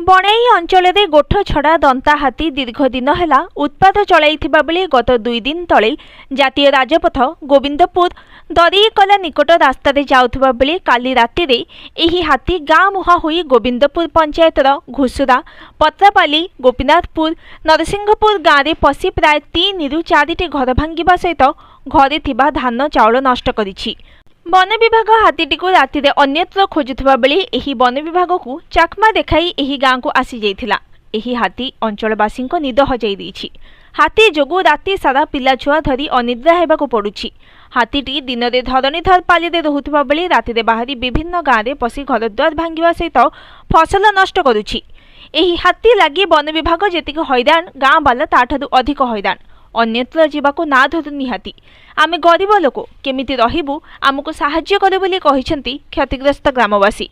बणाई अंचल में गोठ छड़ा दंता हाथी दीर्घ दिन है उत्पात चलाइथिबा बेले गत 2 दिन तले जातीय राजपथ गोविंदपुर दरिकला निकट रास्तार जाउथिबा बेले काली राति रे एही हाथी गाँ मुहां होई गोविंदपुर पंचायतर घुसुरा पत्रापाली गोपीनाथपुर नरसिंहपुर गाँव में पशि प्राय 3 ରୁ 4ଟି घर भांगिबा सहित घरे थिबा धान चाउल नष्ट करिछि। वन विभाग हाथीटी को राति अन्यत्र खोजुवा बेले एही वन विभाग को चाकमा देखाई एही गाँ को आसी जाइथिला। एही हाथी अंचलवासी निद हजाई देइछि। हाथी जोगु राति सारा पिला छुआ धरी अनिद्रा हेबाकु पड़ुछि। हाथीटी दिन में धरणीधर पाली रहुथिबा बेले राति बाहरी विभिन्न गाँव में पशि घरद्वार भांगिबा सहित फसल नष्ट करुछि। एही हाथी लागि वन विभाग जेतिक हैरान गाँ बाला ताठारु अधिक हैरान। अन्यत्र जीवाको ना धरुनी हाथी। आमे गरीब लोक केमिति रहिबु आमको साहाय्य करे बोली कहिसेंती क्षतिग्रस्त ग्रामवासी।